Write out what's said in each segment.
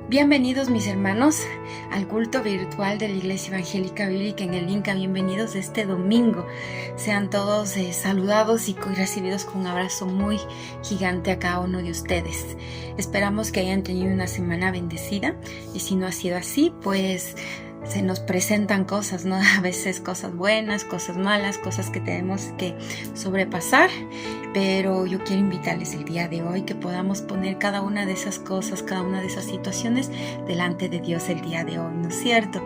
Bienvenidos mis hermanos al culto virtual de la Iglesia Evangélica Bíblica en el Inca. Bienvenidos este domingo. Sean todos saludados y recibidos con un abrazo muy gigante a cada uno de ustedes. Esperamos que hayan tenido una semana bendecida y si no ha sido así, pues se nos presentan cosas, ¿no? A veces cosas buenas, cosas malas, cosas que tenemos que sobrepasar. Pero yo quiero invitarles el día de hoy que podamos poner cada una de esas cosas, cada una de esas situaciones delante de Dios el día de hoy, ¿no es cierto?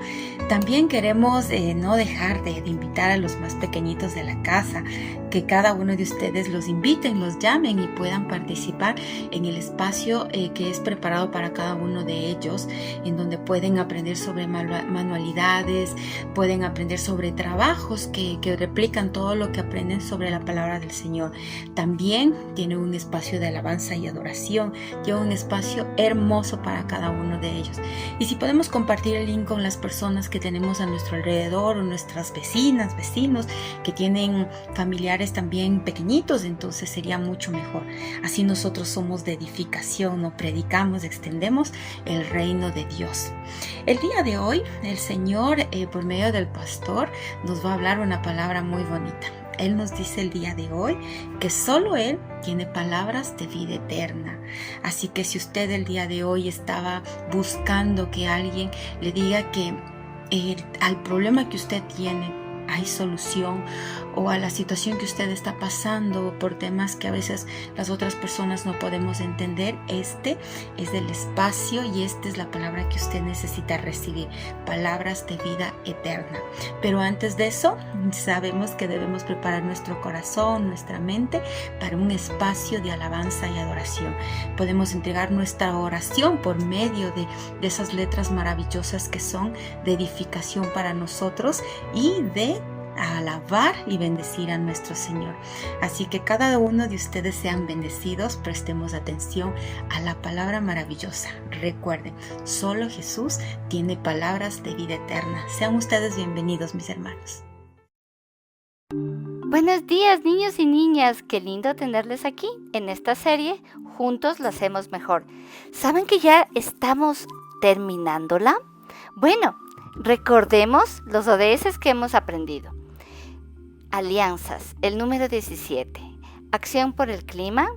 También queremos no dejar de invitar a los más pequeñitos de la casa, que cada uno de ustedes los inviten, los llamen y puedan participar en el espacio que es preparado para cada uno de ellos, en donde pueden aprender sobre manualidades, pueden aprender sobre trabajos que replican todo lo que aprenden sobre la palabra del Señor. También tiene un espacio de alabanza y adoración, tiene un espacio hermoso para cada uno de ellos. Y si podemos compartir el link con las personas que tenemos a nuestro alrededor o nuestras vecinas, vecinos que tienen familiares también pequeñitos, entonces sería mucho mejor. Así nosotros somos de edificación, no predicamos, extendemos el reino de Dios. El día de hoy el Señor por medio del pastor nos va a hablar una palabra muy bonita. Él nos dice el día de hoy que solo Él tiene palabras de vida eterna. Así que si usted el día de hoy estaba buscando que alguien le diga que al problema que usted tiene hay solución, o a la situación que usted está pasando por temas que a veces las otras personas no podemos entender, este es el espacio y esta es la palabra que usted necesita recibir, palabras de vida eterna. Pero antes de eso, sabemos que debemos preparar nuestro corazón, nuestra mente para un espacio de alabanza y adoración. Podemos entregar nuestra oración por medio de esas letras maravillosas que son de edificación para nosotros y de alabar y bendecir a nuestro Señor. Así que cada uno de ustedes sean bendecidos, prestemos atención a la palabra maravillosa. Recuerden, solo Jesús tiene palabras de vida eterna. Sean ustedes bienvenidos, mis hermanos. Buenos días, niños y niñas. Qué lindo tenerles aquí. En esta serie, juntos lo hacemos mejor. ¿Saben que ya estamos terminándola? Bueno, recordemos los ODS que hemos aprendido. Alianzas, el número 17. Acción por el clima,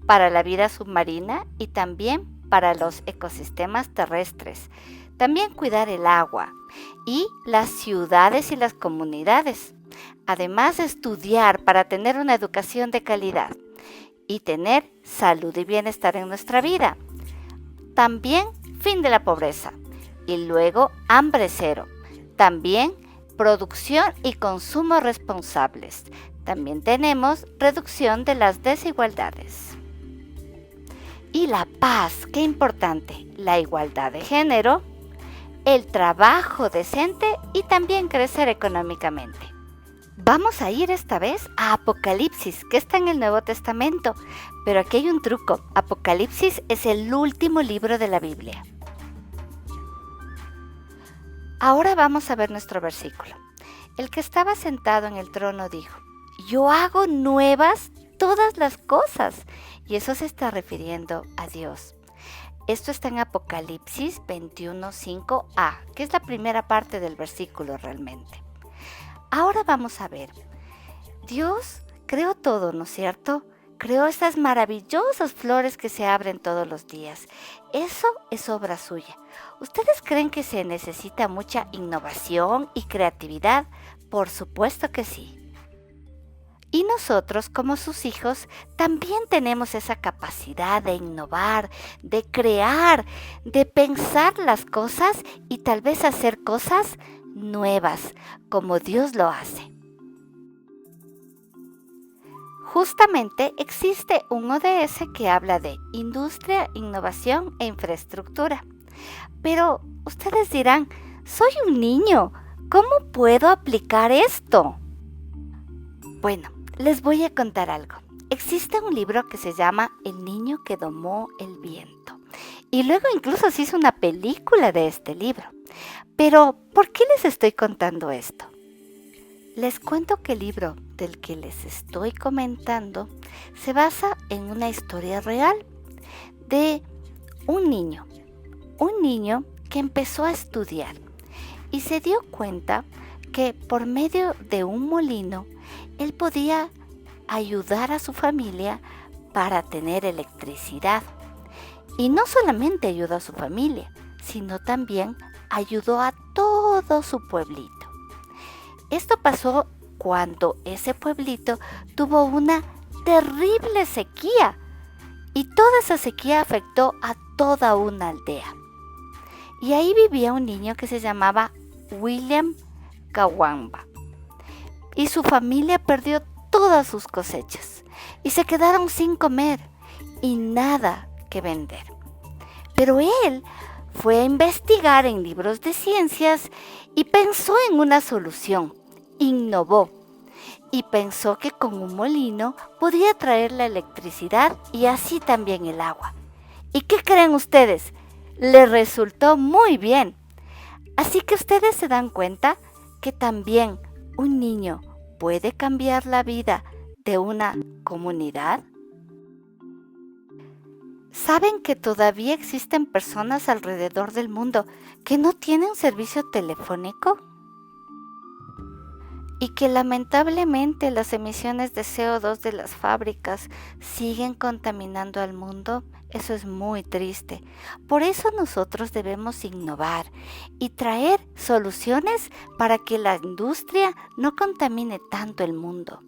para la vida submarina y también para los ecosistemas terrestres. También cuidar el agua y las ciudades y las comunidades. Además, estudiar para tener una educación de calidad y tener salud y bienestar en nuestra vida. También fin de la pobreza y luego hambre cero. También producción y consumo responsables. También tenemos reducción de las desigualdades. Y la paz, qué importante, la igualdad de género, el trabajo decente y también crecer económicamente. Vamos a ir esta vez a Apocalipsis, que está en el Nuevo Testamento, pero aquí hay un truco. Apocalipsis es el último libro de la Biblia. Ahora vamos a ver nuestro versículo. El que estaba sentado en el trono dijo: yo hago nuevas todas las cosas. Y eso se está refiriendo a Dios. Esto está en Apocalipsis 21:5a, que es la primera parte del versículo realmente. Ahora vamos a ver. Dios creó todo, ¿no es cierto? Creó estas maravillosas flores que se abren todos los días. Eso es obra suya. ¿Ustedes creen que se necesita mucha innovación y creatividad? Por supuesto que sí. Y nosotros, como sus hijos, también tenemos esa capacidad de innovar, de crear, de pensar las cosas y tal vez hacer cosas nuevas, como Dios lo hace. Justamente existe un ODS que habla de industria, innovación e infraestructura. Pero ustedes dirán, soy un niño, ¿cómo puedo aplicar esto? Bueno, les voy a contar algo. Existe un libro que se llama El niño que domó el viento. Y luego incluso se hizo una película de este libro. Pero, ¿por qué les estoy contando esto? Les cuento que el libro del que les estoy comentando se basa en una historia real de un niño un niño que empezó a estudiar y se dio cuenta que por medio de un molino él podía ayudar a su familia para tener electricidad. Y no solamente ayudó a su familia, sino también ayudó a todo su pueblito. Esto pasó cuando ese pueblito tuvo una terrible sequía y toda esa sequía afectó a toda una aldea. Y ahí vivía un niño que se llamaba William Kawamba y su familia perdió todas sus cosechas y se quedaron sin comer y nada que vender. Pero él fue a investigar en libros de ciencias y pensó en una solución, innovó y pensó que con un molino podía traer la electricidad y así también el agua. ¿Y qué creen ustedes? Le resultó muy bien. Así que ustedes se dan cuenta que también un niño puede cambiar la vida de una comunidad. ¿Saben que todavía existen personas alrededor del mundo que no tienen servicio telefónico? Y que lamentablemente las emisiones de CO2 de las fábricas siguen contaminando al mundo. Eso es muy triste. Por eso nosotros debemos innovar y traer soluciones para que la industria no contamine tanto el mundo.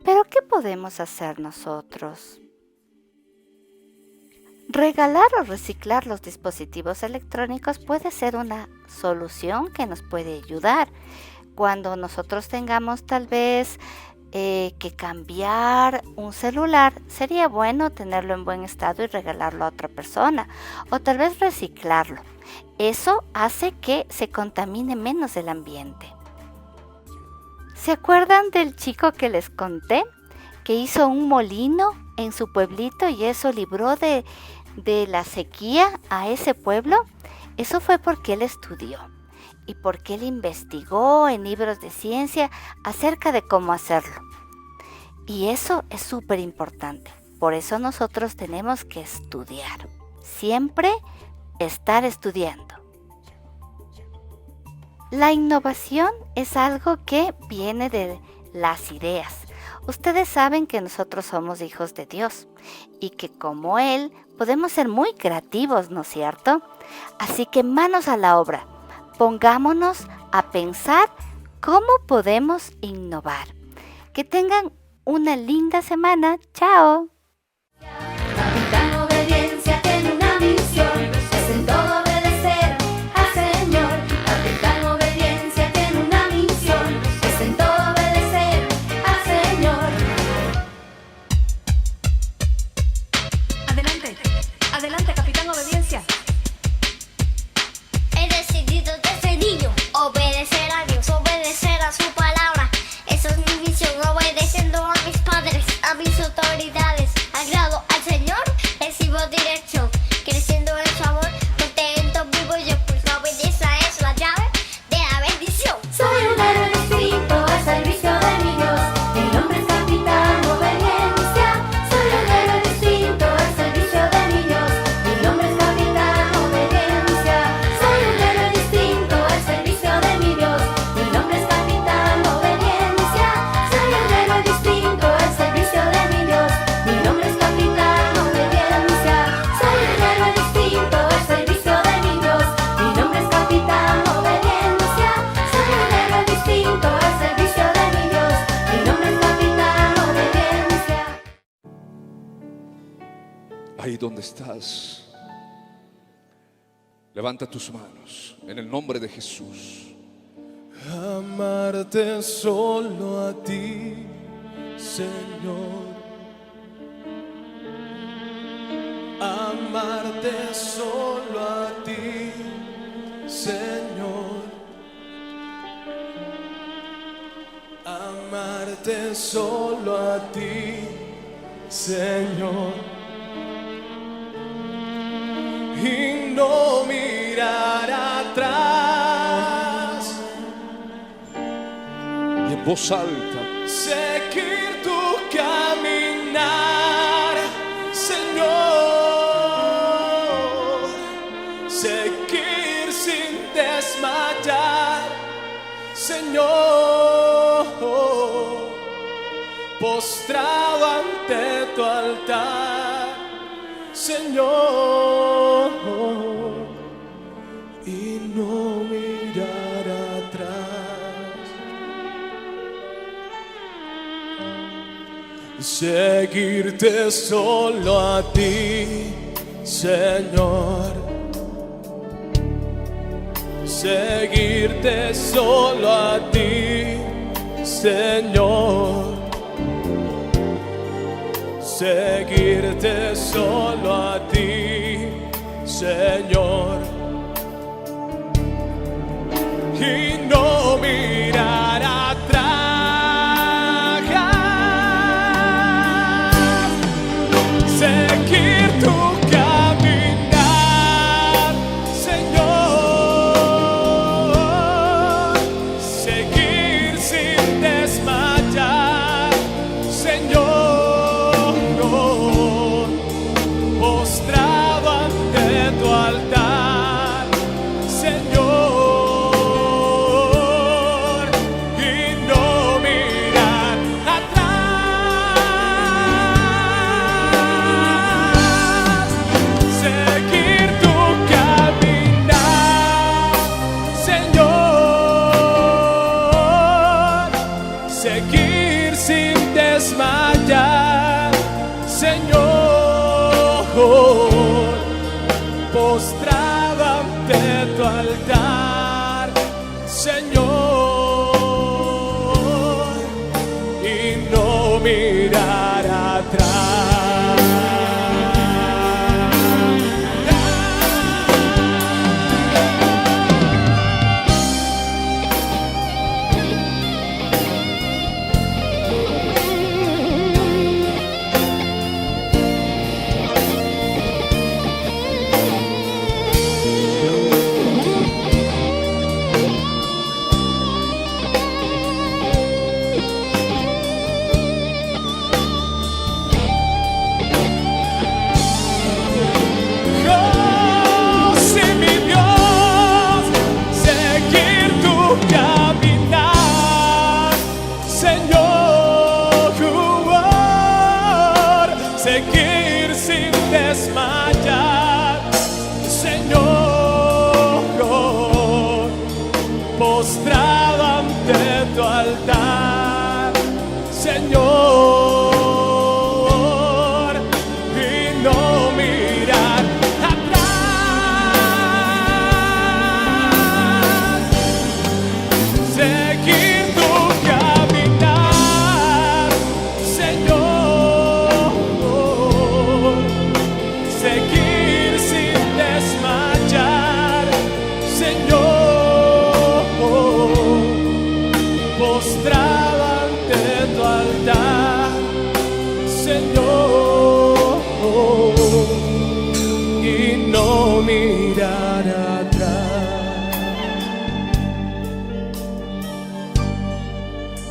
¿Pero qué podemos hacer nosotros? Regalar o reciclar los dispositivos electrónicos puede ser una solución que nos puede ayudar. Cuando nosotros tengamos tal vez que cambiar un celular, sería bueno tenerlo en buen estado y regalarlo a otra persona o tal vez reciclarlo. Eso hace que se contamine menos el ambiente. ¿Se acuerdan del chico que les conté? Que hizo un molino en su pueblito y eso libró de la sequía a ese pueblo. Eso fue porque él estudió y porque él investigó en libros de ciencia acerca de cómo hacerlo. Y eso es súper importante. Por eso nosotros tenemos que estudiar. Siempre estar estudiando. La innovación es algo que viene de las ideas. Ustedes saben que nosotros somos hijos de Dios y que como Él podemos ser muy creativos, ¿no es cierto? Así que manos a la obra. Pongámonos a pensar cómo podemos innovar. Que tengan una linda semana. ¡Chao! Capitán Obediencia tiene una misión, es en todo obedecer al Señor. Capitán Obediencia tiene una misión, es en todo obedecer al Señor. Adelante, adelante, Capitán Obediencia. He decidido desde niño obedecer a Dios, obedecer a su palabra. Esa es mi misión, obedeciendo a mis padres, a mis autoridades. Agrado al Señor, recibo dirección, creciendo en su amor, contento vivo yo, pues la obediencia es la llave de la bendición. Soy un héroe distinto al servicio de mi Dios. Mi nombre es Capitán Obediencia. Soy un héroe distinto al servicio de mi Dios. Mi nombre es Capitán Obediencia. Soy un héroe distinto al servicio de mi Dios. Mi nombre es Capitán Obediencia. Soy un héroe distinto al servicio de mi Dios. Mi nombre es Capitán Obediencia. Soy un héroe distinto al servicio de mi Dios. Mi nombre es Capitán Obediencia. Soy un héroe distinto al servicio de mi Dios. Mi nombre es Capitán Obediencia. Ahí donde estás, levanta tus manos en el nombre de Jesús. Amarte solo a ti, Señor. Amarte solo a ti, Señor. Amarte solo a ti, Señor. Y no mirar atrás. Y en voz alta, Seguir tu caminar, Señor. desmayar, Señor, postrado ante tu altar, Señor, y no mirar atrás. Seguirte solo a ti, Señor. Seguirte solo a ti, Señor. Seguirte solo a ti, Señor. Y no mirar atrás. Seguir tu caminar, Señor. Seguir sin desmayar, Señor. Postrado ante tu altar, Señor, y no mirar atrás. Seguir tu caminar, Señor. Seguir sin desmayar, Señor, postrado ante tu altar, Señor, y no mirar seguir sin desmayar, Señor, postrado ante tu altar, Señor, y no mirar atrás. Seguir tu caminar, Señor. Seguir sin desmayar, Señor, postrado ante tu altar, Señor, y no mirar atrás.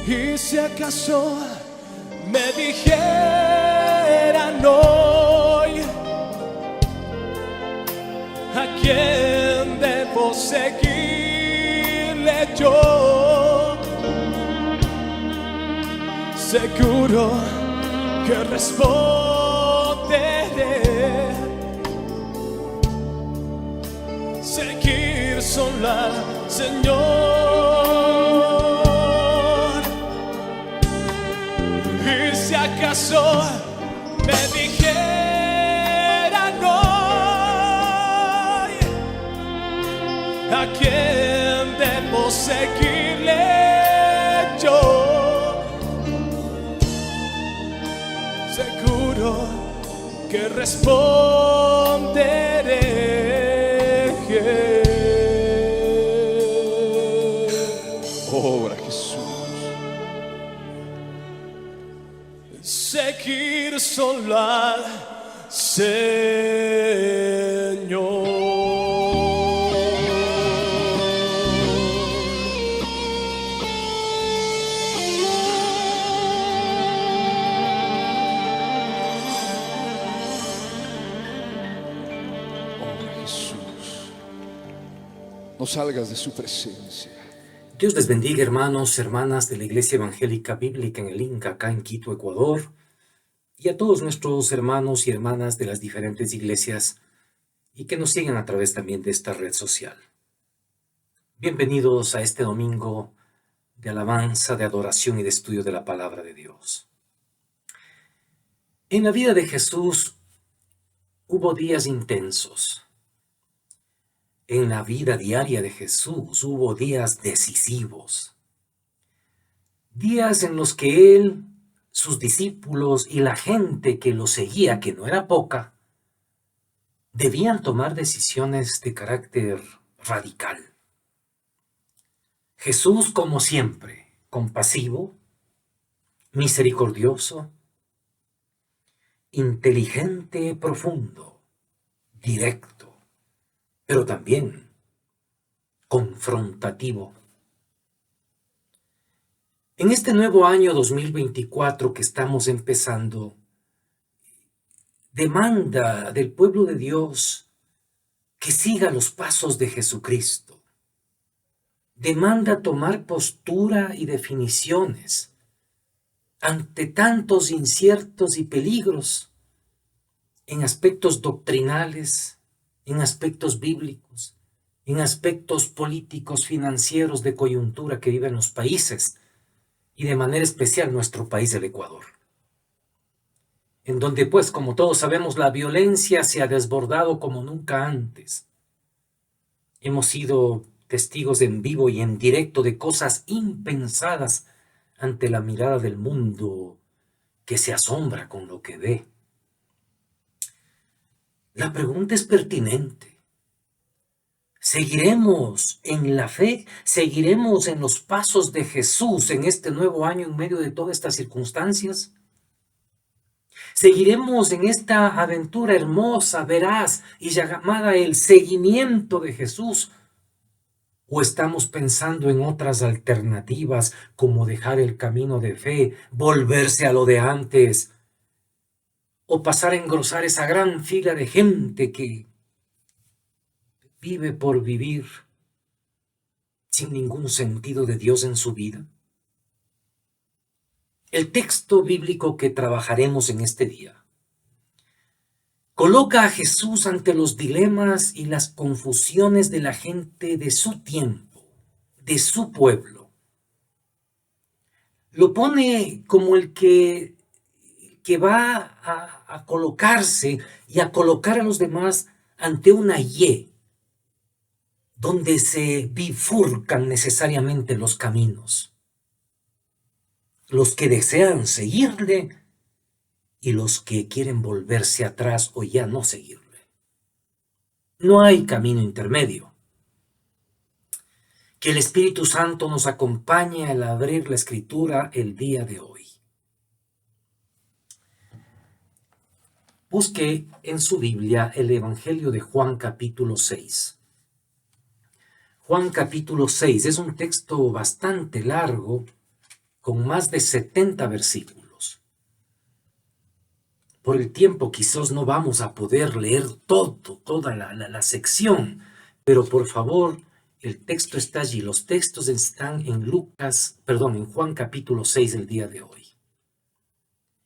Y si acaso me dijeran hoy a quién debo seguirle yo, seguro que responderé: seguir solo al Señor. Y si acaso me dijeran hoy a quién debo seguirle yo, seguro que responderé: Obra Jesús. seguir solo al Señor. Obra Jesús. No salgas de su presencia. Dios les bendiga, hermanos, hermanas de la Iglesia Evangélica Bíblica en el Inca, acá en Quito, Ecuador, y a todos nuestros hermanos y hermanas de las diferentes iglesias y que nos siguen a través también de esta red social. Bienvenidos a este domingo de alabanza, de adoración y de estudio de la palabra de Dios. En la vida de Jesús hubo días intensos. En la vida diaria de Jesús hubo días decisivos. Días en los que Él, sus discípulos y la gente que lo seguía, que no era poca, debían tomar decisiones de carácter radical. Jesús, como siempre, compasivo, misericordioso, inteligente, profundo, directo, pero también confrontativo. En este nuevo año 2024 que estamos empezando, demanda del pueblo de Dios que siga los pasos de Jesucristo. Demanda tomar postura y definiciones ante tantos inciertos y peligros en aspectos doctrinales, en aspectos bíblicos, en aspectos políticos, financieros, de coyuntura que viven los países, y de manera especial nuestro país, el Ecuador, en donde, pues, como todos sabemos, la violencia se ha desbordado como nunca antes. Hemos sido testigos en vivo y en directo de cosas impensadas ante la mirada del mundo que se asombra con lo que ve. La pregunta es pertinente. ¿Seguiremos en la fe? ¿Seguiremos en los pasos de Jesús en este nuevo año en medio de todas estas circunstancias? ¿Seguiremos en esta aventura hermosa, veraz y llamada el seguimiento de Jesús? ¿O estamos pensando en otras alternativas como dejar el camino de fe, volverse a lo de antes, o pasar a engrosar esa gran fila de gente que vive por vivir sin ningún sentido de Dios en su vida? El texto bíblico que trabajaremos en este día coloca a Jesús ante los dilemas y las confusiones de la gente de su tiempo, de su pueblo. Lo pone como el que va a colocarse y a colocar a los demás ante una Y, donde se bifurcan necesariamente los caminos. Los que desean seguirle y los que quieren volverse atrás o ya no seguirle. No hay camino intermedio. Que el Espíritu Santo nos acompañe al abrir la Escritura el día de hoy. Busque en su Biblia el Evangelio de Juan capítulo 6. Juan capítulo 6 es un texto bastante largo, con más de 70 versículos. Por el tiempo quizás no vamos a poder leer toda la sección, pero por favor, el texto está allí. Los textos están en Juan capítulo 6 el día de hoy.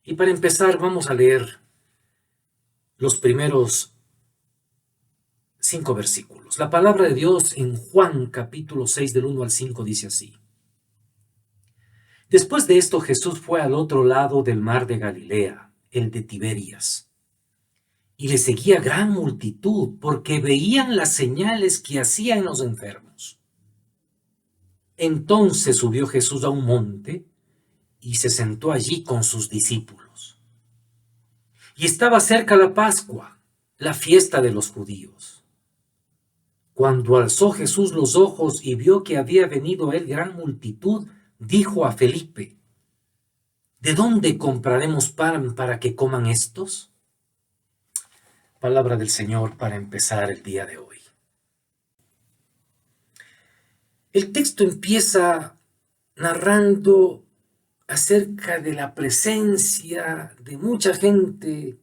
Y para empezar vamos a leer los primeros 5 versículos. La palabra de Dios en Juan capítulo 6 del 1 al 5 dice así. Después de esto Jesús fue al otro lado del mar de Galilea, el de Tiberias, y le seguía gran multitud porque veían las señales que hacían los enfermos. Entonces subió Jesús a un monte y se sentó allí con sus discípulos. Y estaba cerca la Pascua, la fiesta de los judíos. Cuando alzó Jesús los ojos y vio que había venido a él gran multitud, dijo a Felipe, ¿de dónde compraremos pan para que coman estos? Palabra del Señor para empezar el día de hoy. El texto empieza narrando acerca de la presencia de mucha gente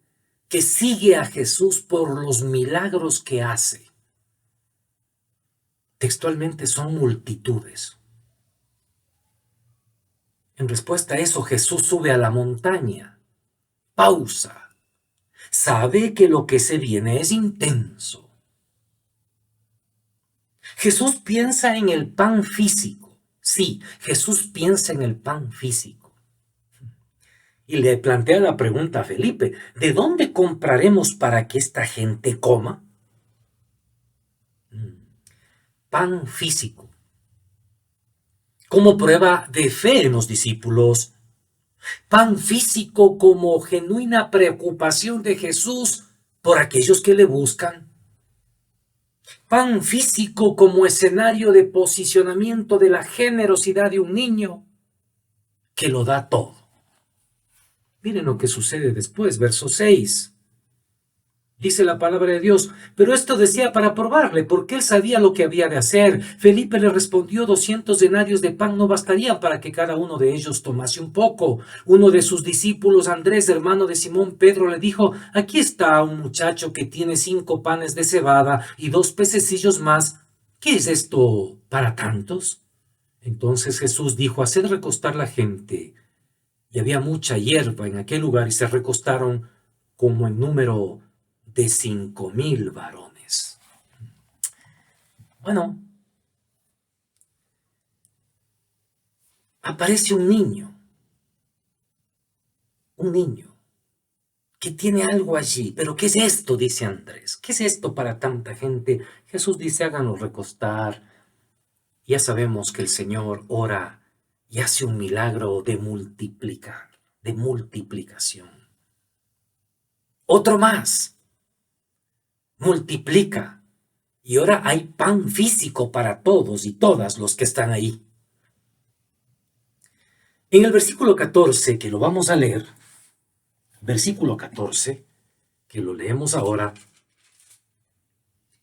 que sigue a Jesús por los milagros que hace. Textualmente son multitudes. En respuesta a eso, Jesús sube a la montaña. Pausa. Sabe que lo que se viene es intenso. Jesús piensa en el pan físico. Sí, Jesús piensa en el pan físico. Y le plantea la pregunta a Felipe, ¿de dónde compraremos para que esta gente coma? Pan físico. Como prueba de fe en los discípulos. Pan físico como genuina preocupación de Jesús por aquellos que le buscan. Pan físico como escenario de posicionamiento de la generosidad de un niño que lo da todo. Miren lo que sucede después, verso 6. Dice la palabra de Dios, pero esto decía para probarle, porque él sabía lo que había de hacer. Felipe le respondió, 200 denarios de pan no bastarían para que cada uno de ellos tomase un poco. Uno de sus discípulos, Andrés, hermano de Simón Pedro, le dijo, aquí está un muchacho que tiene 5 panes de cebada y 2 pececillos más. ¿Qué es esto para tantos? Entonces Jesús dijo, haced recostar la gente. Y había mucha hierba en aquel lugar y se recostaron como en número de 5,000 varones. Bueno, aparece un niño que tiene algo allí. ¿Pero qué es esto?, dice Andrés. ¿Qué es esto para tanta gente? Jesús dice, háganlo recostar. Ya sabemos que el Señor ora y hace un milagro de multiplicar, de multiplicación. Otro más. Multiplica. Y ahora hay pan físico para todos y todas los que están ahí. En el versículo 14, que lo vamos a leer, versículo 14, que lo leemos ahora,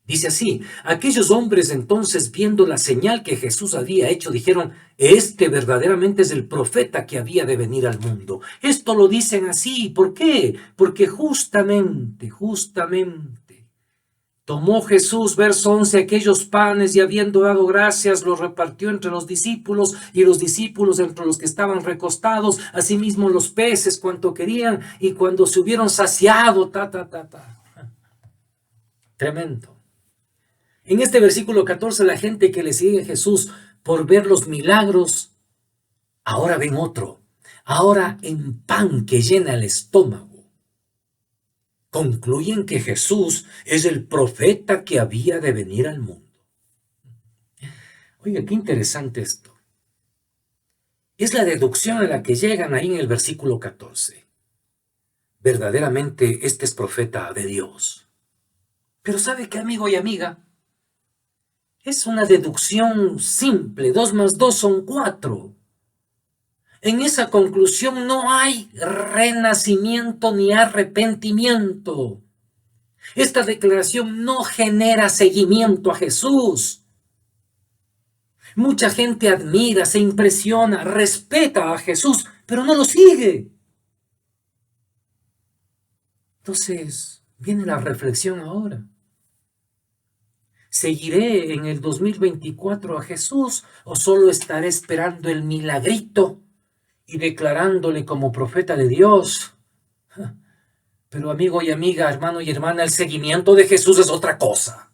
dice así, aquellos hombres entonces, viendo la señal que Jesús había hecho, dijeron, este verdaderamente es el profeta que había de venir al mundo. Esto lo dicen así, ¿por qué? Porque justamente, tomó Jesús, verso 11, aquellos panes y habiendo dado gracias, los repartió entre los discípulos y los discípulos entre los que estaban recostados, asimismo los peces cuanto querían y cuando se hubieron saciado, Tremendo. En este versículo 14 la gente que le sigue a Jesús por ver los milagros, ahora ven otro, ahora en pan que llena el estómago. Concluyen que Jesús es el profeta que había de venir al mundo. Oiga, qué interesante esto. Es la deducción a la que llegan ahí en el versículo 14. Verdaderamente este es profeta de Dios. Pero ¿sabe qué, amigo y amiga? Es una deducción simple. 2 más 2 son 4. En esa conclusión no hay renacimiento ni arrepentimiento. Esta declaración no genera seguimiento a Jesús. Mucha gente admira, se impresiona, respeta a Jesús, pero no lo sigue. Entonces, viene la reflexión ahora. ¿Seguiré en el 2024 a Jesús o solo estaré esperando el milagrito y declarándole como profeta de Dios? Pero amigo y amiga, hermano y hermana, el seguimiento de Jesús es otra cosa.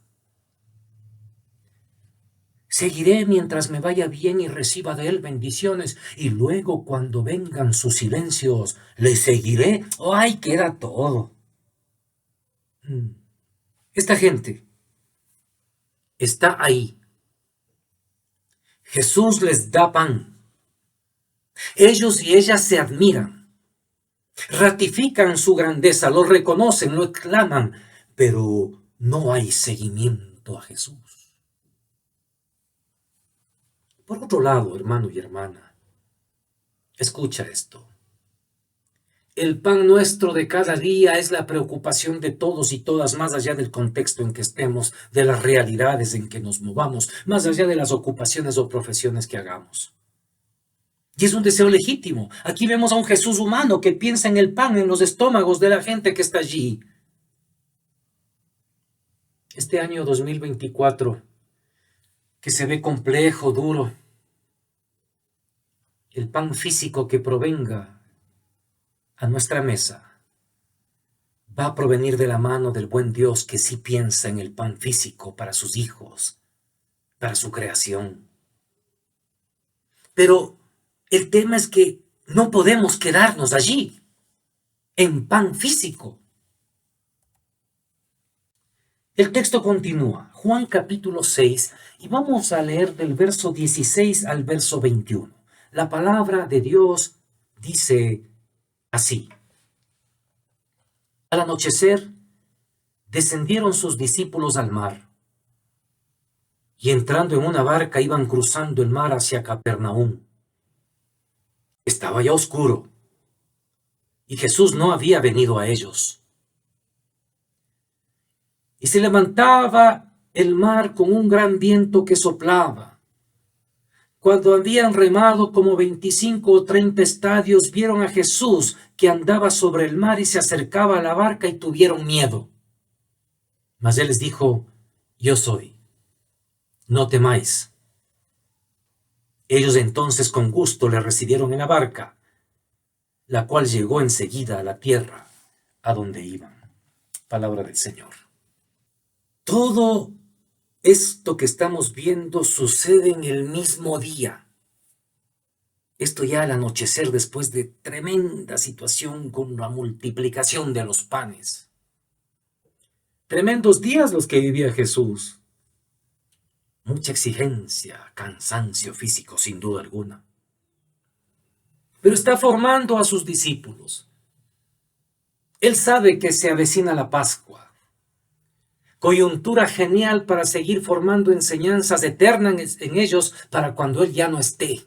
Seguiré mientras me vaya bien y reciba de él bendiciones, y luego cuando vengan sus silencios, le seguiré. ¡Ay, queda todo! Esta gente está ahí. Jesús les da pan. Ellos y ellas se admiran, ratifican su grandeza, lo reconocen, lo exclaman, pero no hay seguimiento a Jesús. Por otro lado, hermano y hermana, escucha esto. El pan nuestro de cada día es la preocupación de todos y todas, más allá del contexto en que estemos, de las realidades en que nos movamos, más allá de las ocupaciones o profesiones que hagamos. Y es un deseo legítimo. Aquí vemos a un Jesús humano que piensa en el pan, en los estómagos de la gente que está allí. Este año 2024 que se ve complejo, duro. El pan físico que provenga a nuestra mesa va a provenir de la mano del buen Dios que sí piensa en el pan físico para sus hijos, para su creación. Pero el tema es que no podemos quedarnos allí, en pan físico. El texto continúa, Juan capítulo 6, y vamos a leer del verso 16 al verso 21. La palabra de Dios dice así: Al anochecer, descendieron sus discípulos al mar, y entrando en una barca iban cruzando el mar hacia Capernaum. Estaba ya oscuro, y Jesús no había venido a ellos. Y se levantaba el mar con un gran viento que soplaba. Cuando habían remado como 25 o 30 estadios, vieron a Jesús que andaba sobre el mar y se acercaba a la barca y tuvieron miedo. Mas él les dijo: Yo soy, no temáis. Ellos entonces con gusto le recibieron en la barca, la cual llegó enseguida a la tierra a donde iban. Palabra del Señor. Todo esto que estamos viendo sucede en el mismo día. Esto ya al anochecer, después de tremenda situación con la multiplicación de los panes. Tremendos días los que vivía Jesús. Mucha exigencia, cansancio físico, sin duda alguna. Pero está formando a sus discípulos. Él sabe que se avecina la Pascua. Coyuntura genial para seguir formando enseñanzas eternas en ellos para cuando Él ya no esté.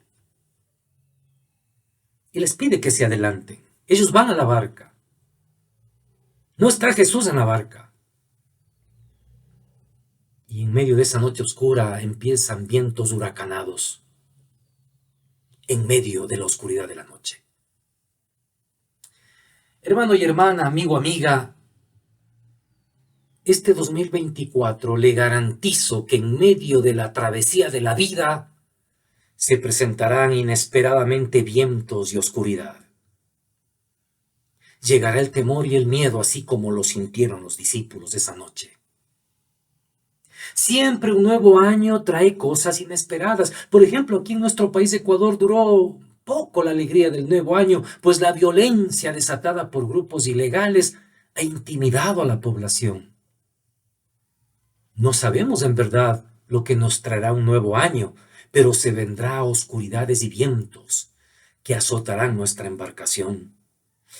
Y les pide que se adelanten. Ellos van a la barca. No está Jesús en la barca. Y en medio de esa noche oscura empiezan vientos huracanados. En medio de la oscuridad de la noche. Hermano y hermana, amigo, amiga, este 2024 le garantizo que en medio de la travesía de la vida se presentarán inesperadamente vientos y oscuridad. Llegará el temor y el miedo, así como lo sintieron los discípulos esa noche. Siempre un nuevo año trae cosas inesperadas. Por ejemplo, aquí en nuestro país, Ecuador, duró poco la alegría del nuevo año, pues la violencia desatada por grupos ilegales ha intimidado a la población. No sabemos en verdad lo que nos traerá un nuevo año, pero se vendrá oscuridades y vientos que azotarán nuestra embarcación,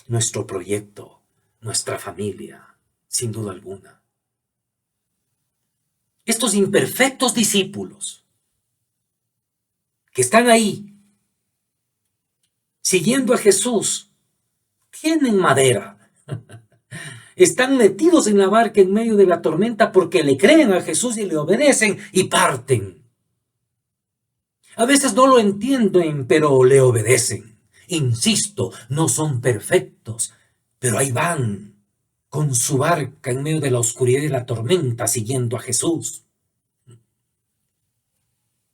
nuestro proyecto, nuestra familia, sin duda alguna. Estos imperfectos discípulos que están ahí, siguiendo a Jesús, tienen madera. Están metidos en la barca en medio de la tormenta porque le creen a Jesús y le obedecen y parten. A veces no lo entienden, pero le obedecen. Insisto, no son perfectos, pero ahí van, con su barca en medio de la oscuridad y la tormenta, siguiendo a Jesús.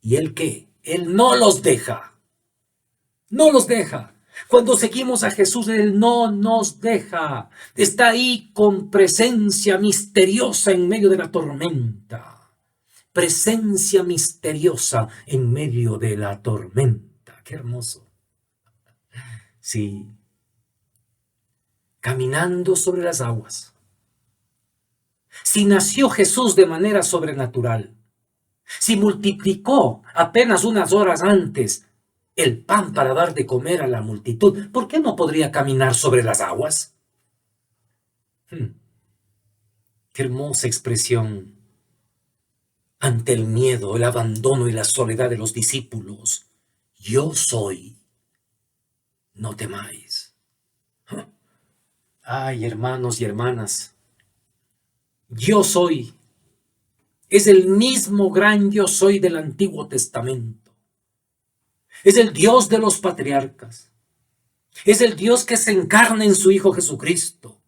¿Y Él qué? Él no los deja. No los deja. Cuando seguimos a Jesús, Él no nos deja. Está ahí con presencia misteriosa en medio de la tormenta. Presencia misteriosa en medio de la tormenta. ¡Qué hermoso! Sí. Caminando sobre las aguas. Si nació Jesús de manera sobrenatural, si multiplicó apenas unas horas antes el pan para dar de comer a la multitud, ¿por qué no podría caminar sobre las aguas? Qué hermosa expresión ante el miedo, el abandono y la soledad de los discípulos. Yo soy, no temáis. Ay, hermanos y hermanas, yo soy. Es el mismo gran yo soy del Antiguo Testamento. Es el Dios de los patriarcas. Es el Dios que se encarna en su Hijo Jesucristo.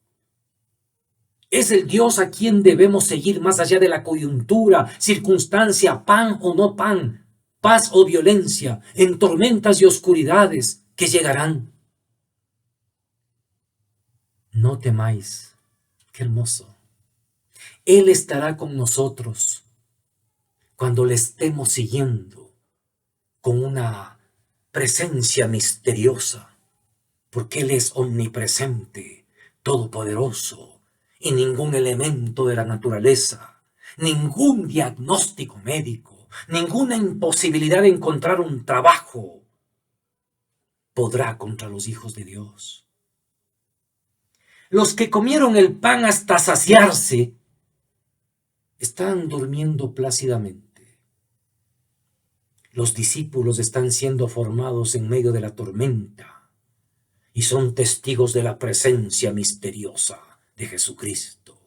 Es el Dios a quien debemos seguir más allá de la coyuntura, circunstancia, pan o no pan, paz o violencia, en tormentas y oscuridades que llegarán. No temáis. Qué hermoso. Él estará con nosotros cuando le estemos siguiendo con una presencia misteriosa, porque Él es omnipresente, todopoderoso, y ningún elemento de la naturaleza, ningún diagnóstico médico, ninguna imposibilidad de encontrar un trabajo podrá contra los hijos de Dios. Los que comieron el pan hasta saciarse están durmiendo plácidamente. Los discípulos están siendo formados en medio de la tormenta y son testigos de la presencia misteriosa de Jesucristo.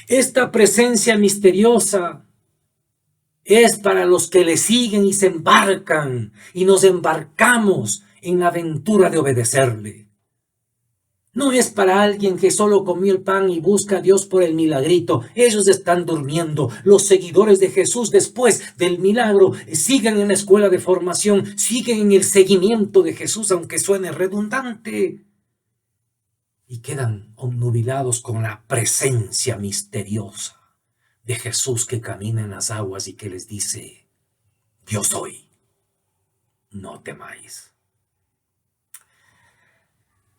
Esta presencia misteriosa es para los que le siguen y se embarcan y nos embarcamos en la aventura de obedecerle. No es para alguien que solo comió el pan y busca a Dios por el milagrito. Ellos están durmiendo. Los seguidores de Jesús después del milagro siguen en la escuela de formación, siguen en el seguimiento de Jesús, aunque suene redundante. Y quedan obnubilados con la presencia misteriosa de Jesús que camina en las aguas y que les dice: yo soy, no temáis.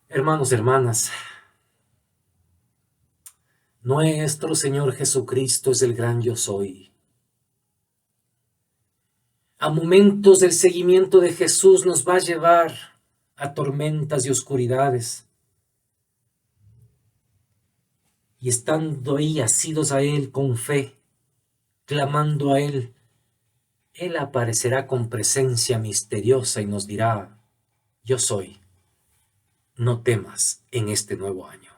Hermanos, hermanas, nuestro Señor Jesucristo es el gran yo soy. A momentos del seguimiento de Jesús nos va a llevar a tormentas y oscuridades. Y estando ahí asidos a Él con fe, clamando a Él, Él aparecerá con presencia misteriosa y nos dirá: yo soy. No temas en este nuevo año.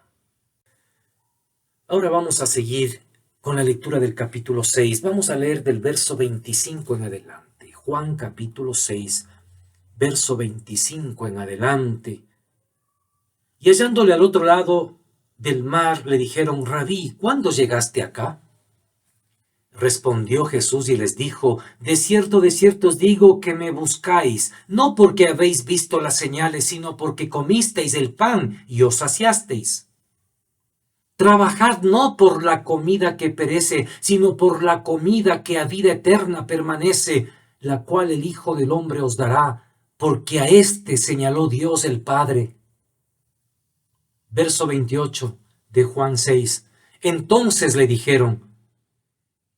Ahora vamos a seguir con la lectura del capítulo 6. Vamos a leer del verso 25 en adelante. Juan capítulo 6, verso 25 en adelante. Y hallándole al otro lado del mar, le dijeron: Rabí, ¿cuándo llegaste acá? Respondió Jesús y les dijo: de cierto os digo que me buscáis, no porque habéis visto las señales, sino porque comisteis el pan y os saciasteis. Trabajad no por la comida que perece, sino por la comida que a vida eterna permanece, la cual el Hijo del Hombre os dará, porque a éste señaló Dios el Padre. Verso 28 de Juan 6. Entonces le dijeron: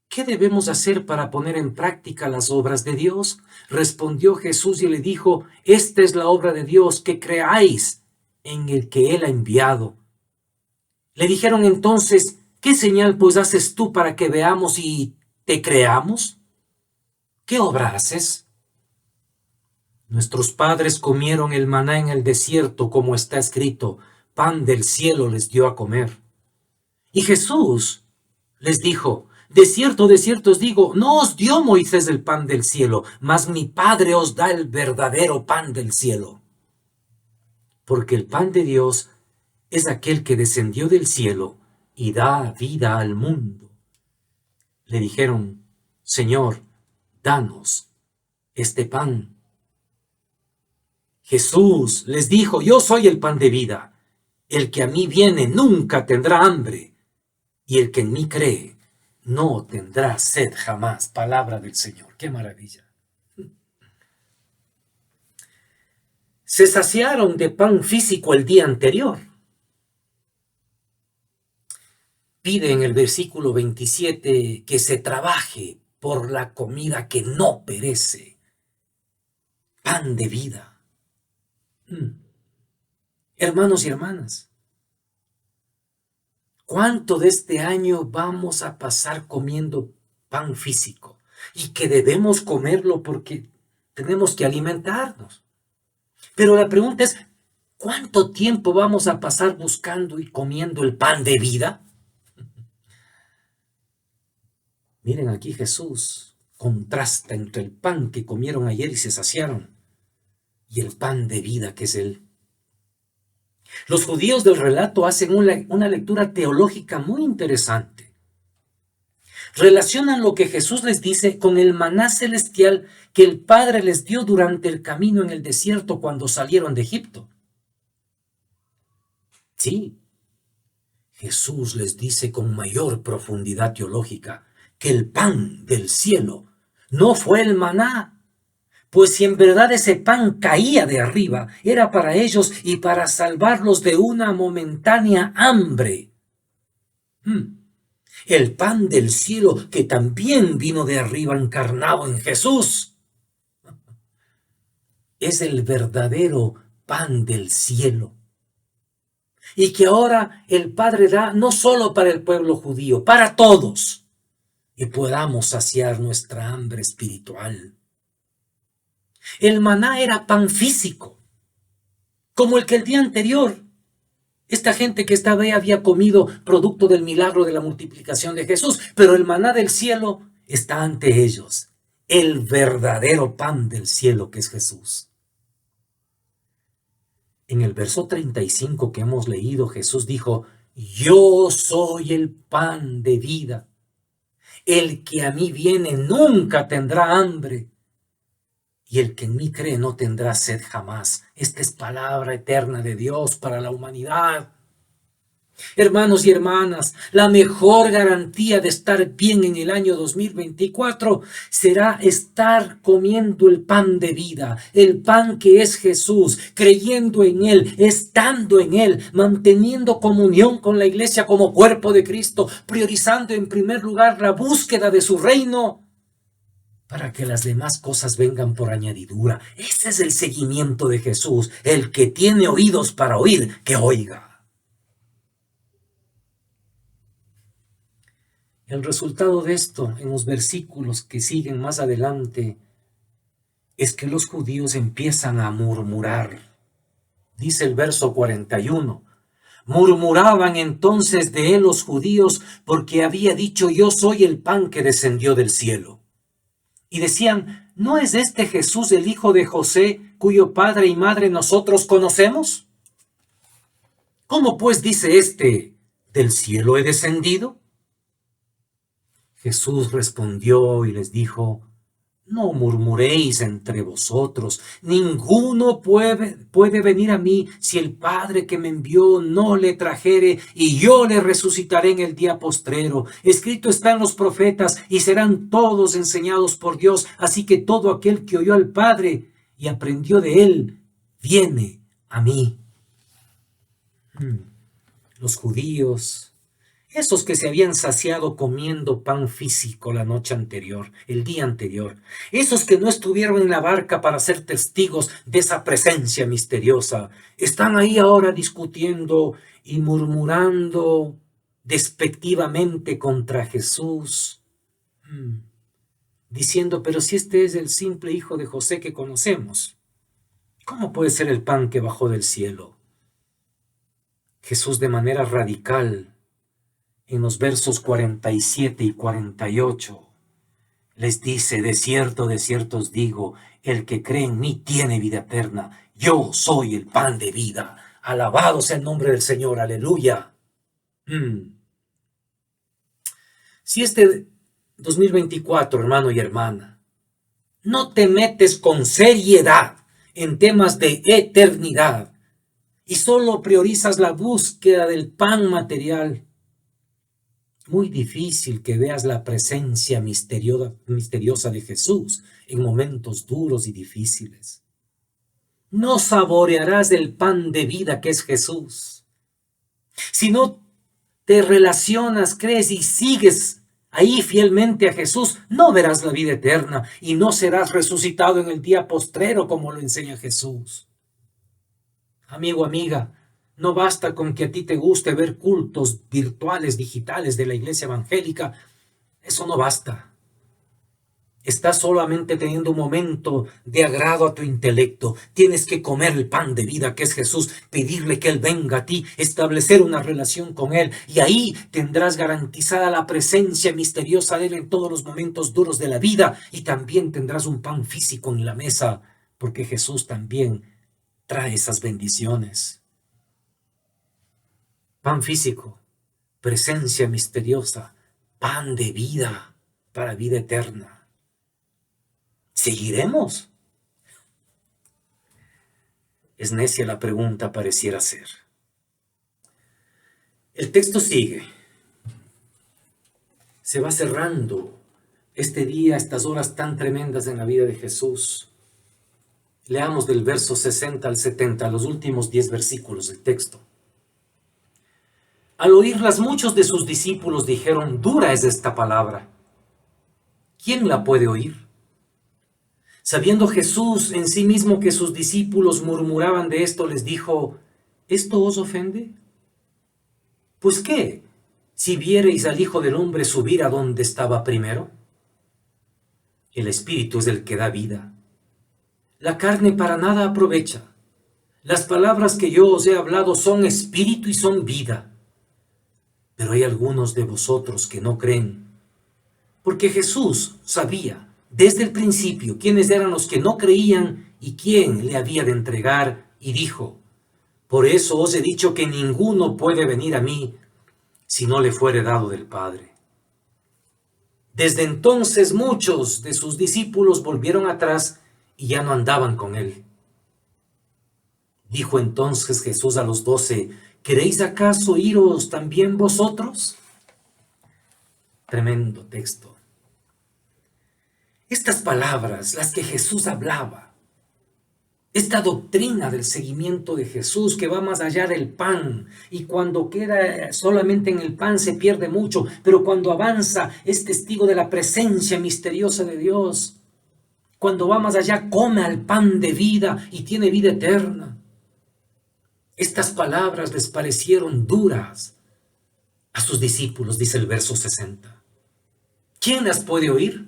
¿qué debemos hacer para poner en práctica las obras de Dios? Respondió Jesús y le dijo: esta es la obra de Dios, que creáis en el que Él ha enviado. Le dijeron entonces: ¿qué señal pues haces tú para que veamos y te creamos? ¿Qué obra haces? Nuestros padres comieron el maná en el desierto, como está escrito: pan del cielo les dio a comer. Y Jesús les dijo: de cierto os digo, no os dio Moisés el pan del cielo, mas mi Padre os da el verdadero pan del cielo. Porque el pan de Dios es aquel que descendió del cielo y da vida al mundo. Le dijeron: Señor, danos este pan. Jesús les dijo: yo soy el pan de vida. El que a mí viene nunca tendrá hambre, y el que en mí cree no tendrá sed jamás. Palabra del Señor. ¡Qué maravilla! Se saciaron de pan físico el día anterior. Pide en el versículo 27 que se trabaje por la comida que no perece. Pan de vida. Hermanos y hermanas, ¿cuánto de este año vamos a pasar comiendo pan físico? Y que debemos comerlo porque tenemos que alimentarnos. Pero la pregunta es, ¿cuánto tiempo vamos a pasar buscando y comiendo el pan de vida? Miren, aquí Jesús contrasta entre el pan que comieron ayer y se saciaron y el pan de vida que es Él. Los judíos del relato hacen una lectura teológica muy interesante. Relacionan lo que Jesús les dice con el maná celestial que el Padre les dio durante el camino en el desierto cuando salieron de Egipto. Sí, Jesús les dice con mayor profundidad teológica que el pan del cielo no fue el maná, pues si en verdad ese pan caía de arriba, era para ellos y para salvarlos de una momentánea hambre. El pan del cielo que también vino de arriba encarnado en Jesús es el verdadero pan del cielo. Y que ahora el Padre da no solo para el pueblo judío, para todos, y podamos saciar nuestra hambre espiritual. El maná era pan físico, como el que el día anterior esta gente que estaba ahí había comido producto del milagro de la multiplicación de Jesús, pero el maná del cielo está ante ellos, el verdadero pan del cielo que es Jesús. En el verso 35 que hemos leído, Jesús dijo: yo soy el pan de vida. El que a mí viene nunca tendrá hambre, y el que en mí cree no tendrá sed jamás. Esta es palabra eterna de Dios para la humanidad. Hermanos y hermanas, la mejor garantía de estar bien en el año 2024 será estar comiendo el pan de vida, el pan que es Jesús, creyendo en Él, estando en Él, manteniendo comunión con la iglesia como cuerpo de Cristo, priorizando en primer lugar la búsqueda de su reino, para que las demás cosas vengan por añadidura. Ese es el seguimiento de Jesús. El que tiene oídos para oír, que oiga. El resultado de esto, en los versículos que siguen más adelante, es que los judíos empiezan a murmurar. Dice el verso 41. Murmuraban entonces de él los judíos porque había dicho: yo soy el pan que descendió del cielo. Y decían: ¿no es este Jesús el hijo de José, cuyo padre y madre nosotros conocemos? ¿Cómo pues dice este: del cielo he descendido? Jesús respondió y les dijo: no murmuréis entre vosotros. Ninguno puede venir a mí si el Padre que me envió no le trajere, y yo le resucitaré en el día postrero. Escrito está en los profetas, y serán todos enseñados por Dios. Así que todo aquel que oyó al Padre y aprendió de él, viene a mí. Los judíos, esos que se habían saciado comiendo pan físico la noche anterior, el día anterior, esos que no estuvieron en la barca para ser testigos de esa presencia misteriosa, están ahí ahora discutiendo y murmurando despectivamente contra Jesús, diciendo: pero si este es el simple hijo de José que conocemos, ¿cómo puede ser el pan que bajó del cielo? Jesús, de manera radical, en los versos 47 y 48, les dice: de cierto os digo, el que cree en mí tiene vida eterna. Yo soy el pan de vida. Alabado sea el nombre del Señor. Aleluya. Si este 2024, hermano y hermana, no te metes con seriedad en temas de eternidad y solo priorizas la búsqueda del pan material, muy difícil que veas la presencia misteriosa de Jesús en momentos duros y difíciles. No saborearás el pan de vida que es Jesús. Si no te relacionas, crees y sigues ahí fielmente a Jesús, no verás la vida eterna y no serás resucitado en el día postrero como lo enseña Jesús. Amigo, amiga, no basta con que a ti te guste ver cultos virtuales, digitales de la iglesia evangélica. Eso no basta. Estás solamente teniendo un momento de agrado a tu intelecto. Tienes que comer el pan de vida que es Jesús, pedirle que Él venga a ti, establecer una relación con Él, y ahí tendrás garantizada la presencia misteriosa de Él en todos los momentos duros de la vida, y también tendrás un pan físico en la mesa, porque Jesús también trae esas bendiciones. pan físico, presencia misteriosa, pan de vida para vida eterna. ¿Seguiremos? Es necia la pregunta, pareciera ser. El texto sigue. Se va cerrando este día, estas horas tan tremendas en la vida de Jesús. Leamos del verso 60 al 70, los últimos 10 versículos del texto. Al oírlas, muchos de sus discípulos dijeron: dura es esta palabra. ¿Quién la puede oír? Sabiendo Jesús en sí mismo que sus discípulos murmuraban de esto, les dijo: ¿esto os ofende? Pues qué, si viereis al Hijo del Hombre subir a donde estaba primero. El Espíritu es el que da vida. La carne para nada aprovecha. Las palabras que yo os he hablado son espíritu y son vida. Pero hay algunos de vosotros que no creen. Porque Jesús sabía desde el principio quiénes eran los que no creían y quién le había de entregar, y dijo: por eso os he dicho que ninguno puede venir a mí si no le fuere dado del Padre. Desde entonces muchos de sus discípulos volvieron atrás y ya no andaban con él. Dijo entonces Jesús a los 12: ¿queréis acaso iros también vosotros? Tremendo texto. Estas palabras, las que Jesús hablaba, esta doctrina del seguimiento de Jesús que va más allá del pan, y cuando queda solamente en el pan se pierde mucho, pero cuando avanza es testigo de la presencia misteriosa de Dios. Cuando va más allá, come al pan de vida y tiene vida eterna. Estas palabras les parecieron duras a sus discípulos, dice el verso 60. ¿Quién las puede oír?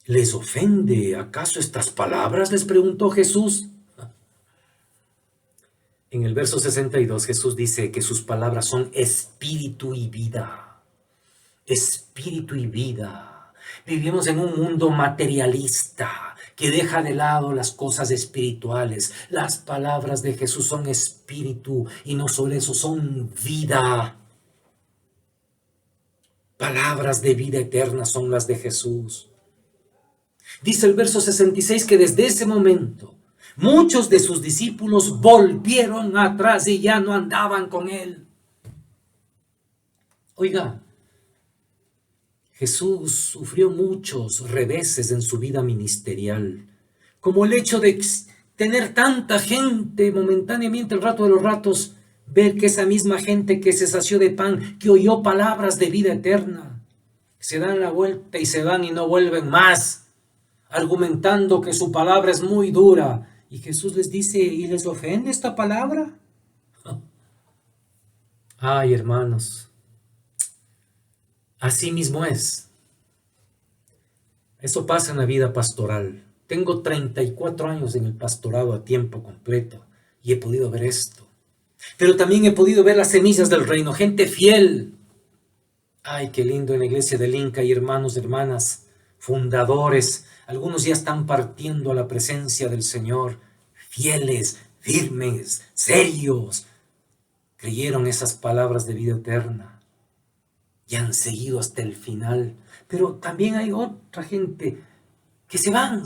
¿Les ofende acaso estas palabras?, les preguntó Jesús. En el verso 62 Jesús dice que sus palabras son espíritu y vida. Espíritu y vida. Vivimos en un mundo materialista que deja de lado las cosas espirituales. Las palabras de Jesús son espíritu y no solo eso, son vida. Palabras de vida eterna son las de Jesús. Dice el verso 66 que desde ese momento muchos de sus discípulos volvieron atrás y ya no andaban con él. Oiga, Jesús sufrió muchos reveses en su vida ministerial, como el hecho de tener tanta gente momentáneamente, el rato de los ratos, ver que esa misma gente que se sació de pan, que oyó palabras de vida eterna, se dan la vuelta y se van y no vuelven más, argumentando que su palabra es muy dura. Y Jesús les dice: ¿y les ofende esta palabra? Ay, hermanos, así mismo es. Eso pasa en la vida pastoral. Tengo 34 años en el pastorado a tiempo completo y he podido ver esto. Pero también he podido ver las semillas del reino, gente fiel. Ay, qué lindo en la iglesia del Inca, y hermanos, hermanas, fundadores. Algunos ya están partiendo a la presencia del Señor, fieles, firmes, serios. Creyeron esas palabras de vida eterna y han seguido hasta el final. Pero también hay otra gente que se van.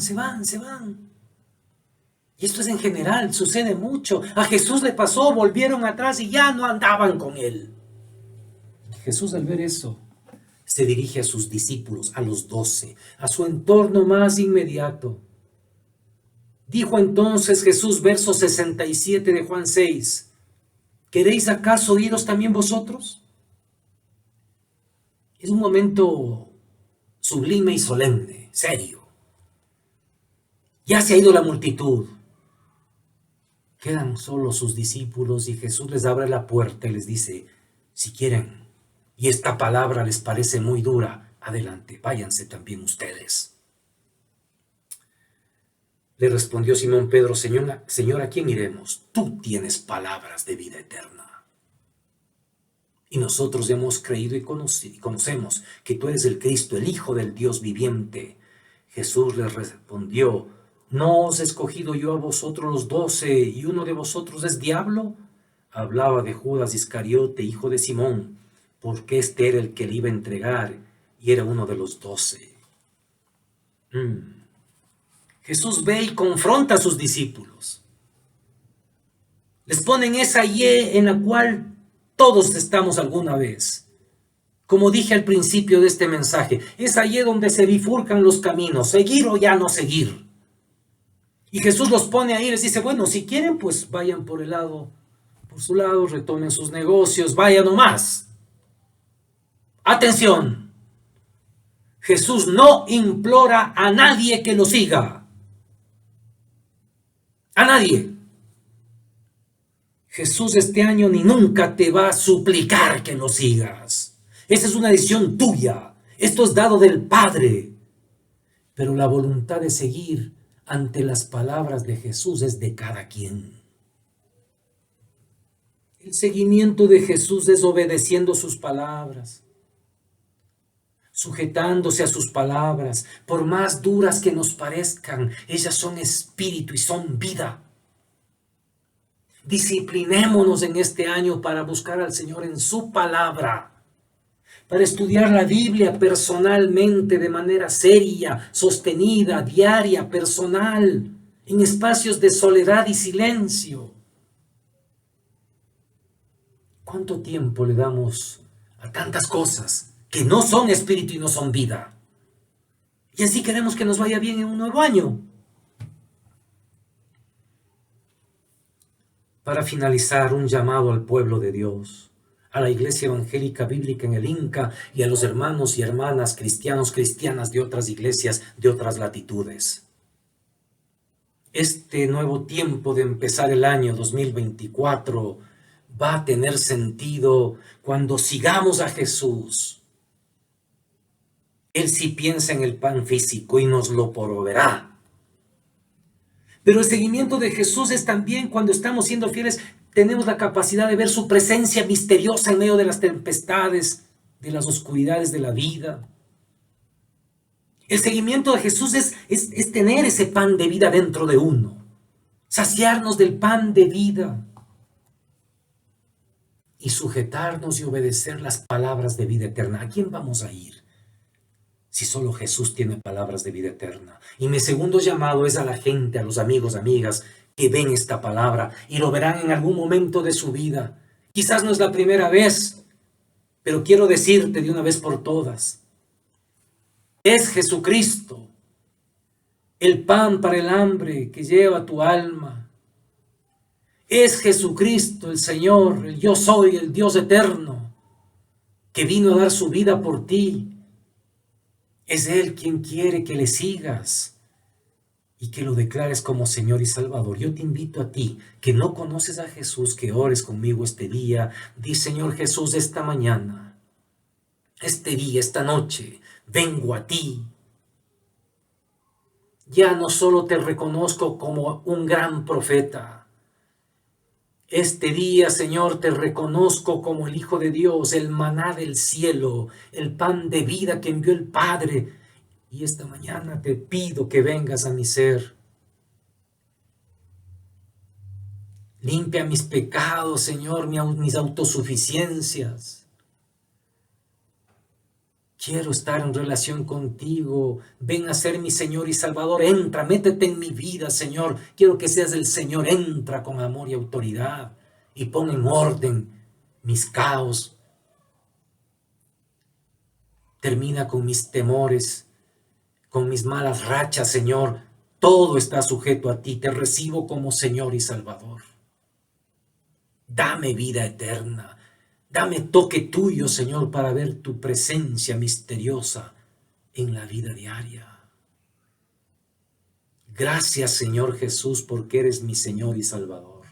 Y esto es en general, sucede mucho. A Jesús le pasó, volvieron atrás y ya no andaban con él. Jesús, al ver eso, se dirige a sus discípulos, a los 12, a su entorno más inmediato. Dijo entonces Jesús, verso 67 de Juan 6, ¿queréis acaso iros también vosotros? Es un momento sublime y solemne, serio. Ya se ha ido la multitud. Quedan solo sus discípulos y Jesús les abre la puerta y les dice: si quieren, y esta palabra les parece muy dura, adelante, váyanse también ustedes. Le respondió Simón Pedro: Señor, ¿a quién iremos? Tú tienes palabras de vida eterna. Y nosotros hemos creído y conocemos que tú eres el Cristo, el Hijo del Dios viviente. Jesús les respondió: ¿no os he escogido yo a vosotros los 12 y uno de vosotros es diablo? hablaba de Judas Iscariote, hijo de Simón, porque este era el que le iba a entregar y era uno de los 12. Jesús ve y confronta a sus discípulos. Les ponen esa Y en la cual todos estamos alguna vez. Como dije al principio de este mensaje, es allí donde se bifurcan los caminos, seguir o ya no seguir. Y Jesús los pone ahí y les dice, bueno, si quieren, pues vayan por su lado, retomen sus negocios, vayan nomás. Atención, Jesús no implora a nadie que lo siga. A nadie. Jesús este año ni nunca te va a suplicar que lo sigas. Esa es una decisión tuya. Esto es dado del Padre. Pero la voluntad de seguir ante las palabras de Jesús es de cada quien. El seguimiento de Jesús es obedeciendo sus palabras, sujetándose a sus palabras, por más duras que nos parezcan, ellas son espíritu y son vida. Disciplinémonos en este año para buscar al Señor en su palabra, para estudiar la Biblia personalmente, de manera seria, sostenida, diaria, personal, en espacios de soledad y silencio. ¿Cuánto tiempo le damos a tantas cosas que no son espíritu y no son vida? Y así queremos que nos vaya bien en un nuevo año. Para finalizar, un llamado al pueblo de Dios, a la Iglesia Evangélica Bíblica en el Inca y a los hermanos y hermanas cristianos, cristianas de otras iglesias, de otras latitudes. Este nuevo tiempo de empezar el año 2024 va a tener sentido cuando sigamos a Jesús. Él sí piensa en el pan físico y nos lo proveerá. Pero el seguimiento de Jesús es también cuando estamos siendo fieles, tenemos la capacidad de ver su presencia misteriosa en medio de las tempestades, de las oscuridades de la vida. El seguimiento de Jesús es tener ese pan de vida dentro de uno, saciarnos del pan de vida y sujetarnos y obedecer las palabras de vida eterna. ¿A quién vamos a ir si solo Jesús tiene palabras de vida eterna? Y mi segundo llamado es a la gente, a los amigos, amigas, que ven esta palabra y lo verán en algún momento de su vida. Quizás no es la primera vez, pero quiero decirte de una vez por todas, es Jesucristo, el pan para el hambre que lleva tu alma. Es Jesucristo, el Señor, el yo soy, el Dios eterno, que vino a dar su vida por ti. Es Él quien quiere que le sigas y que lo declares como Señor y Salvador. Yo te invito a ti, que no conoces a Jesús, que ores conmigo este día. Di, Señor Jesús, esta mañana, este día, esta noche, vengo a ti. Ya no solo te reconozco como un gran profeta. Este día, Señor, te reconozco como el Hijo de Dios, el maná del cielo, el pan de vida que envió el Padre. Y esta mañana te pido que vengas a mi ser. Limpia mis pecados, Señor, mis autosuficiencias. Quiero estar en relación contigo. Ven a ser mi Señor y Salvador. Entra, métete en mi vida, Señor. Quiero que seas el Señor. Entra con amor y autoridad y pon en orden mis caos. Termina con mis temores, con mis malas rachas, Señor. Todo está sujeto a ti. Te recibo como Señor y Salvador. Dame vida eterna. Dame toque tuyo, Señor, para ver tu presencia misteriosa en la vida diaria. Gracias, Señor Jesús, porque eres mi Señor y Salvador.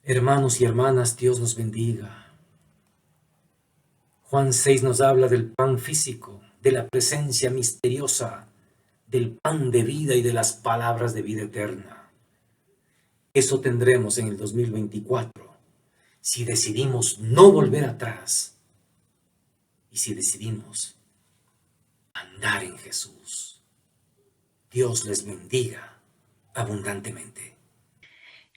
Hermanos y hermanas, Dios nos bendiga. Juan 6 nos habla del pan físico, de la presencia misteriosa, del pan de vida y de las palabras de vida eterna. Eso tendremos en el 2024, si decidimos no volver atrás y si decidimos andar en Jesús. Dios les bendiga abundantemente.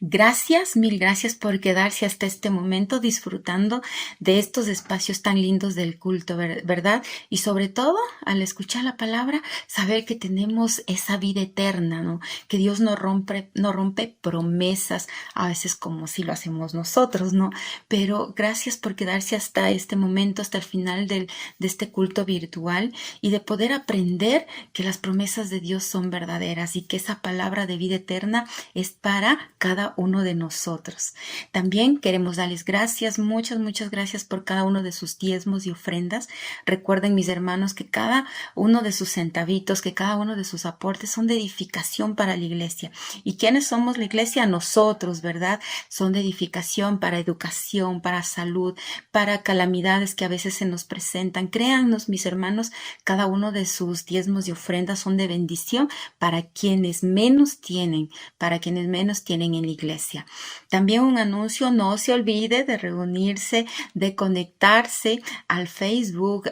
Gracias, mil gracias por quedarse hasta este momento disfrutando de estos espacios tan lindos del culto, ¿verdad? Y sobre todo, al escuchar la palabra, saber que tenemos esa vida eterna, ¿no? Que Dios no rompe promesas, a veces como si lo hacemos nosotros, ¿no? Pero gracias por quedarse hasta este momento, hasta el final de este culto virtual y de poder aprender que las promesas de Dios son verdaderas y que esa palabra de vida eterna es para cada uno de nosotros. También queremos darles gracias, muchas gracias por cada uno de sus diezmos y ofrendas. Recuerden, mis hermanos, que cada uno de sus centavitos, que cada uno de sus aportes son de edificación para la iglesia. ¿Y quiénes somos la iglesia? Nosotros, ¿verdad? Son de edificación para educación, para salud, para calamidades que a veces se nos presentan. Créannos, mis hermanos, cada uno de sus diezmos y ofrendas son de bendición para quienes menos tienen, en la iglesia. También un anuncio: no se olvide de reunirse, de conectarse al Facebook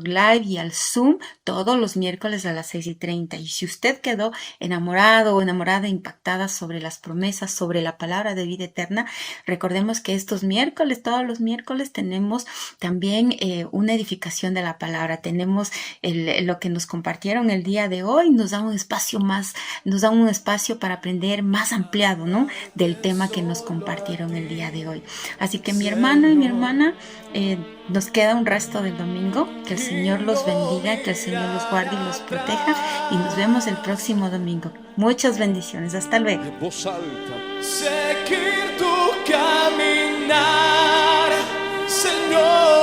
Live y al Zoom todos los miércoles a las 6:30. Y si usted quedó enamorado o enamorada, impactada sobre las promesas, sobre la palabra de vida eterna, recordemos que todos los miércoles tenemos también una edificación de la palabra. Tenemos lo que nos compartieron el día de hoy, nos da un espacio para aprender más ampliado, ¿no? Del tema que nos compartieron el día de hoy. Así que mi hermano y mi hermana, nos queda un resto del domingo. Que el Señor los bendiga, que el Señor los guarde y los proteja, y nos vemos el próximo domingo. Muchas bendiciones, hasta luego. En voz alta. Seguir tu caminar, Señor.